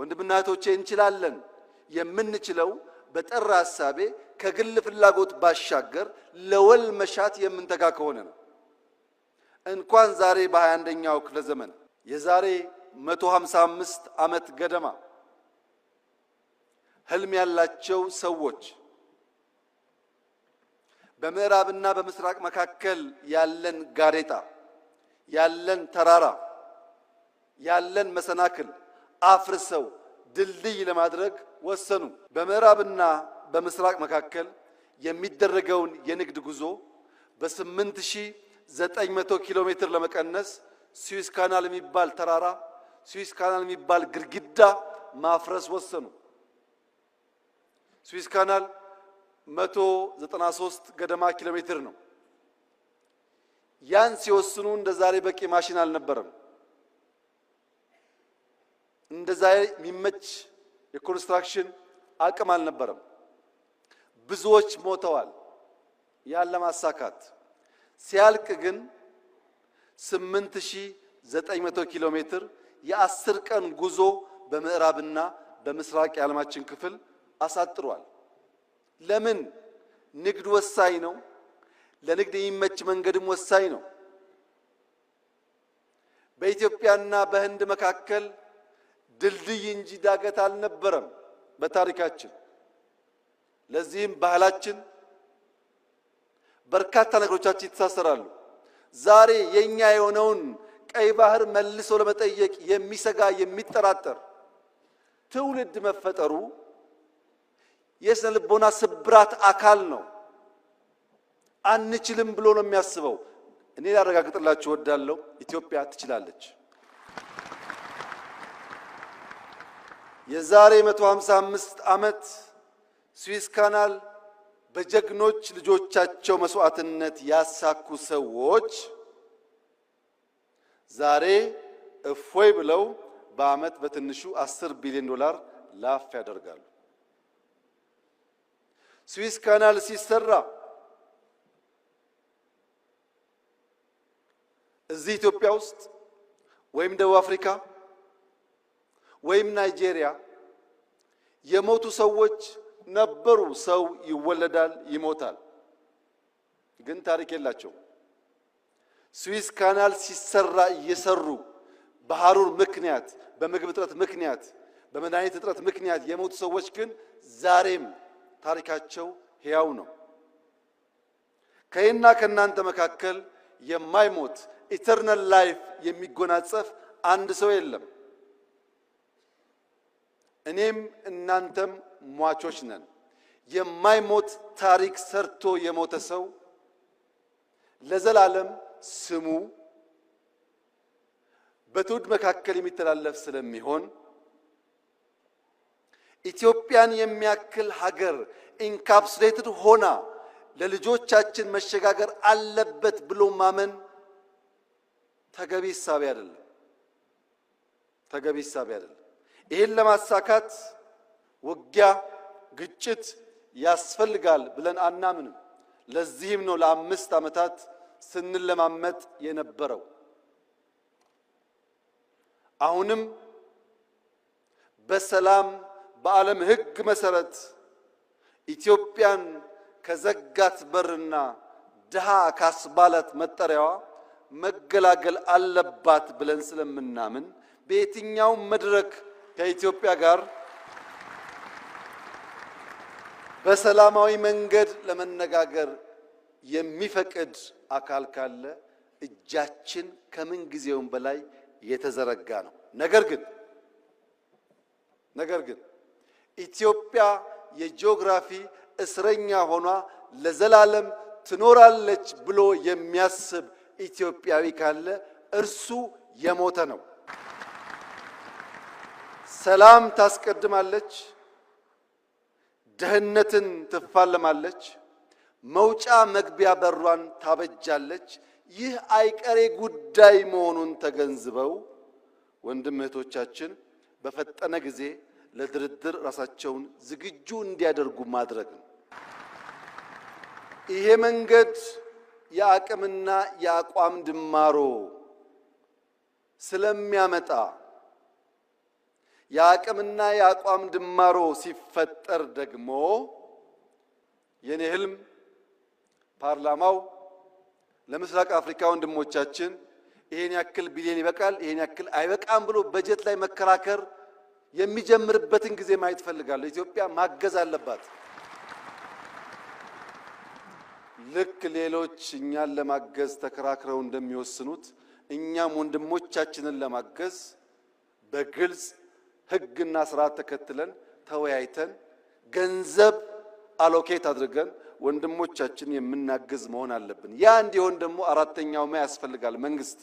ወንድምና እህቶቼ እንችላለን። የምንችለው በጠራ ሐሳቤ ከግል ፍላጎት ባሻገር ለወል መሻት የምንተጋ ከሆነ ነው። እንኳን ዛሬ በ21ኛው ክፍለ ዘመን የዛሬ 155 ዓመት ገደማ ህልም ያላቸው ሰዎች በምዕራብና በምስራቅ መካከል ያለን ጋሬጣ፣ ያለን ተራራ፣ ያለን መሰናክል አፍርሰው ድልድይ ለማድረግ ወሰኑ። በምዕራብና በምስራቅ መካከል የሚደረገውን የንግድ ጉዞ በ8900 ኪሎ ሜትር ለመቀነስ ስዊስ ካናል የሚባል ተራራ፣ ስዊስ ካናል የሚባል ግድግዳ ማፍረስ ወሰኑ። ስዊስ ካናል 193 ገደማ ኪሎ ሜትር ነው። ያን ሲወስኑ እንደዛሬ በቂ ማሽን አልነበረም። እንደዛሬ የሚመች የኮንስትራክሽን አቅም አልነበረም። ብዙዎች ሞተዋል ያን ለማሳካት። ሲያልቅ ግን 8900 ኪሎ ሜትር የ10 ቀን ጉዞ በምዕራብና በምስራቅ የዓለማችን ክፍል አሳጥሯል። ለምን? ንግድ ወሳኝ ነው። ለንግድ የሚመች መንገድም ወሳኝ ነው። በኢትዮጵያና በህንድ መካከል ድልድይ እንጂ ዳገት አልነበረም በታሪካችን። ለዚህም ባህላችን በርካታ ነገሮቻችን ይተሳሰራሉ። ዛሬ የኛ የሆነውን ቀይ ባህር መልሶ ለመጠየቅ የሚሰጋ የሚጠራጠር ትውልድ መፈጠሩ የስነ ልቦና ስብራት አካል ነው። አንችልም ብሎ ነው የሚያስበው። እኔ ላረጋግጥላችሁ እወዳለሁ፣ ኢትዮጵያ ትችላለች። የዛሬ 155 ዓመት ስዊስ ካናል በጀግኖች ልጆቻቸው መስዋዕትነት ያሳኩ ሰዎች ዛሬ እፎይ ብለው በአመት በትንሹ 10 ቢሊዮን ዶላር ላፍ ያደርጋሉ። ስዊስ ካናል ሲሰራ እዚህ ኢትዮጵያ ውስጥ ወይም ደቡብ አፍሪካ ወይም ናይጄሪያ የሞቱ ሰዎች ነበሩ። ሰው ይወለዳል፣ ይሞታል፣ ግን ታሪክ የላቸው። ስዊስ ካናል ሲሰራ እየሰሩ በሐሩር ምክንያት፣ በምግብ እጥረት ምክንያት፣ በመድኃኒት እጥረት ምክንያት የሞቱ ሰዎች ግን ዛሬም ታሪካቸው ሕያው ነው። ከእና ከናንተ መካከል የማይሞት ኢተርናል ላይፍ የሚጎናጸፍ አንድ ሰው የለም። እኔም እናንተም ሟቾች ነን። የማይሞት ታሪክ ሰርቶ የሞተ ሰው ለዘላለም ስሙ በትውልድ መካከል የሚተላለፍ ስለሚሆን ኢትዮጵያን የሚያክል ሀገር ኢንካፕሱሌትድ ሆና ለልጆቻችን መሸጋገር አለበት ብሎ ማመን ተገቢ ሐሳብ አይደለም። ተገቢ ሐሳብ አይደለም። ይሄን ለማሳካት ውጊያ፣ ግጭት ያስፈልጋል ብለን አናምንም። ለዚህም ነው ለ5 ዓመታት ስንለማመጥ የነበረው። አሁንም በሰላም በዓለም ሕግ መሰረት ኢትዮጵያን ከዘጋት በርና ድሃ ካስባላት መጠሪያዋ መገላገል አለባት ብለን ስለምናምን በየትኛው መድረክ ከኢትዮጵያ ጋር በሰላማዊ መንገድ ለመነጋገር የሚፈቅድ አካል ካለ እጃችን ከምን ጊዜውም በላይ የተዘረጋ ነው። ነገር ግን ኢትዮጵያ የጂኦግራፊ እስረኛ ሆኗ ለዘላለም ትኖራለች ብሎ የሚያስብ ኢትዮጵያዊ ካለ እርሱ የሞተ ነው። ሰላም ታስቀድማለች፣ ደህንነትን ትፋለማለች፣ መውጫ መግቢያ በሯን ታበጃለች። ይህ አይቀሬ ጉዳይ መሆኑን ተገንዝበው ወንድም እህቶቻችን በፈጠነ ጊዜ ለድርድር ራሳቸውን ዝግጁ እንዲያደርጉ ማድረግ ነው። ይሄ መንገድ የአቅምና የአቋም ድማሮ ስለሚያመጣ የአቅምና የአቋም ድማሮ ሲፈጠር ደግሞ የኔ ህልም ፓርላማው ለምስራቅ አፍሪካ ወንድሞቻችን ይሄን ያክል ቢሊዮን ይበቃል ይሄን ያክል አይበቃም ብሎ በጀት ላይ መከራከር የሚጀምርበትን ጊዜ ማየት ፈልጋለሁ። ኢትዮጵያ ማገዝ አለባት። ልክ ሌሎች እኛን ለማገዝ ተከራክረው እንደሚወስኑት እኛም ወንድሞቻችንን ለማገዝ በግልጽ ህግና ስርዓት ተከትለን ተወያይተን ገንዘብ አሎኬት አድርገን ወንድሞቻችን የምናገዝ መሆን አለብን። ያ እንዲሆን ደግሞ አራተኛው ማ ያስፈልጋል መንግስት